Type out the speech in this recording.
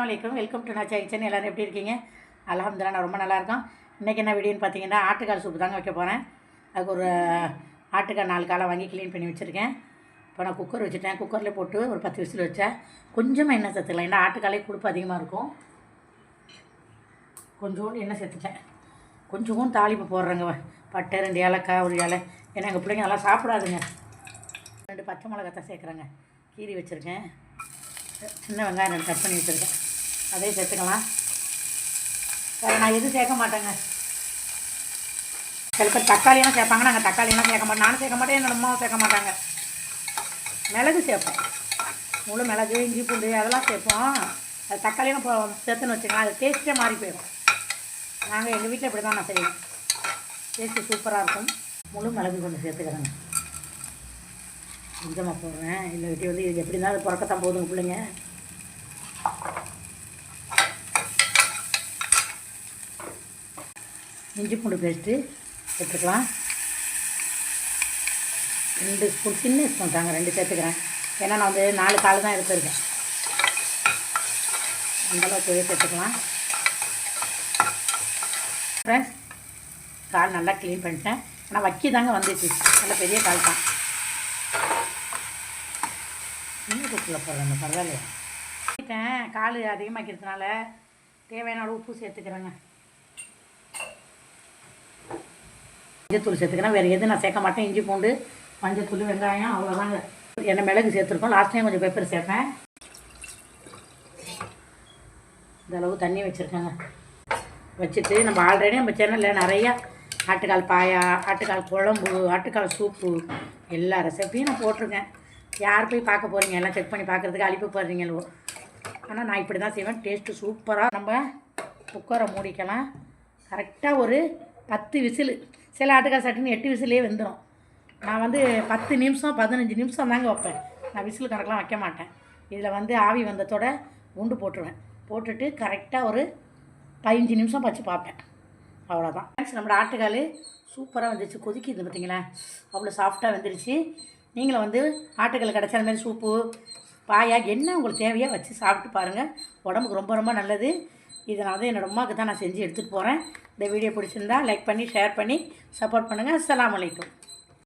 அலைக்கும். Welcome to Nacha kitchen. எல்லோரும் எப்படி இருக்கீங்க? அல்ஹம்துலில்லாஹ் நான் ரொம்ப நல்லாயிருக்கோம். இன்றைக்கி என்ன வீடியோன்னு பார்த்தீங்கன்னா ஆட்டுக்கால் சூப்பு தாங்க வைக்க போகிறேன். அதுக்கு ஒரு ஆட்டுக்கால் 4 காலை வாங்கி க்ளீன் பண்ணி வச்சுருக்கேன். இப்போ நான் குக்கர் வச்சுட்டேன். குக்கரில் போட்டு ஒரு 10 விசில் வச்சேன். கொஞ்சமாக எண்ணெய் சேர்த்துக்கலாம், ஏன்னா ஆட்டுக்காலே கொழுப்பு அதிகமாக இருக்கும். கொஞ்சோண்டு எண்ணெய் சேர்த்துட்டேன். கொஞ்சம் தாளிப்பு போடுறேங்க. பட்டை 2 ஏலக்காய், ஒரு இலை. ஏன்னா எங்கள் பிள்ளைங்க நல்லா சாப்பிடாதுங்க. 2 பச்சை மிளகாய் சேர்க்குறேங்க. கீரி வச்சுருக்கேன். சின்ன வெங்காயம் 2 கட் பண்ணி வச்சுருக்கேன். அதையும் சேர்த்துக்கலாம். வேறு நான் எதுவும் சேர்க்க மாட்டேங்க. சில பேர் தக்காளியெல்லாம் சேர்ப்பாங்க, நாங்கள் தக்காளியெல்லாம் சேர்க்க மாட்டோம். நானும் சேர்க்க மாட்டேன், என்னோட அம்மாவும் சேர்க்க மாட்டாங்க. மிளகு சேர்ப்போம். முழு மிளகு, இஞ்சி பூண்டு அதெல்லாம் சேர்ப்போம். அது தக்காளியெல்லாம் சேர்த்துன்னு வச்சுக்கலாம், அது டேஸ்ட்டே மாறி போயிடும். நாங்கள் எங்கள் வீட்டில் இப்படி தான் நான் செய்வேன். டேஸ்ட்டு சூப்பராக இருக்கும். முழு மிளகு கொஞ்சம் சேர்த்துக்கிறேங்க. கொஞ்சமாக போடுறேன். இல்லை வெட்டி வந்து இது எப்படி இருந்தாலும் பிறக்கத்தான் போதுங்க பிள்ளைங்க. இஞ்சி பூண்டு பேஸ்ட்டு சேர்த்துக்கலாம். 2 ஸ்பூன், சின்ன ஸ்பூன் தாங்க 2 சேர்த்துக்கிறேன். ஏன்னா நான் வந்து 4 கால் தான் எடுத்துருக்கேன். அந்தளவுக்கு சேர்த்துக்கலாம். ஃப்ரெண்ட்ஸ், கால் நல்லா க்ளீன் பண்ணிட்டேன். ஆனால் வக்கி தாங்க வந்துச்சு, நல்லா பெரிய கால் தான். இன்னும் குக்கில் போடுறேங்க, பரவாயில்லையா. கால் அதிகமாக்கிறதுனால தேவையான அளவு உப்பு சேர்த்துக்கிறேங்க. மஞ்சத்தூள் சேர்த்துக்கிறேன். வேறு எதுவும் நான் சேர்க்க மாட்டேன். இஞ்சி பூண்டு, மஞ்சத்தூள், வெங்காயம், அவ்வளோதாங்க. என்ன மிளகு சேர்த்துருக்கோம். லாஸ்ட் டைம் கொஞ்சம் பெப்பர் சேர்ப்பேன். இந்த அளவு தண்ணி வச்சுருக்கேங்க. வச்சுட்டு நம்ம ஆல்ரெடி நம்ம சேனலில் நிறையா ஆட்டுக்கால் பாயா, ஆட்டுக்கால் குழம்பு, ஆட்டுக்கால் சூப்பு எல்லா ரெசிப்பியும் நான் போட்டிருக்கேன். யார் போய் பார்க்க போகிறீங்க? எல்லாம் செக் பண்ணி பார்க்குறதுக்கு அழிப்பு போடுறீங்களோ. ஆனால் நான் இப்படி தான் செய்வேன். டேஸ்ட்டு சூப்பராக. நம்ம குக்கரை மூடிக்கலாம். கரெக்டாக ஒரு 10 விசில். சில ஆட்டுக்கால் சட்டுன்னு 8 விசிலே வெந்துடும். நான் வந்து 10 நிமிஷம் 15 நிமிஷம் தாங்க வைப்பேன். நான் விசில் கணக்கெலாம் வைக்க மாட்டேன். இதில் வந்து ஆவி வந்ததோட குண்டு போட்டுருவேன். போட்டுட்டு கரெக்டாக ஒரு 15 நிமிஷம் வச்சு பார்ப்பேன். அவ்வளோதான். நம்மளோட ஆட்டுக்கால் சூப்பராக வந்துருச்சு. கொதிக்குது பார்த்தீங்களா? அவ்வளோ சாஃப்டாக வந்துருச்சு. நீங்களும் வந்து ஆட்டுக்கால் கிடச்ச மாதிரி சூப்பு, பாயா என்ன உங்களுக்கு தேவையாக வச்சு சாப்பிட்டு பாருங்கள். உடம்புக்கு ரொம்ப ரொம்ப நல்லது. இதை நான் வந்து என்னோடய அம்மாவுக்கு தான் நான் செஞ்சு எடுத்துகிட்டு போகிறேன். இந்த வீடியோ பிடிச்சிருந்தா லைக் பண்ணி ஷேர் பண்ணி சப்போர்ட் பண்ணுங்கள். அஸ்ஸலாமு அலைக்கும்.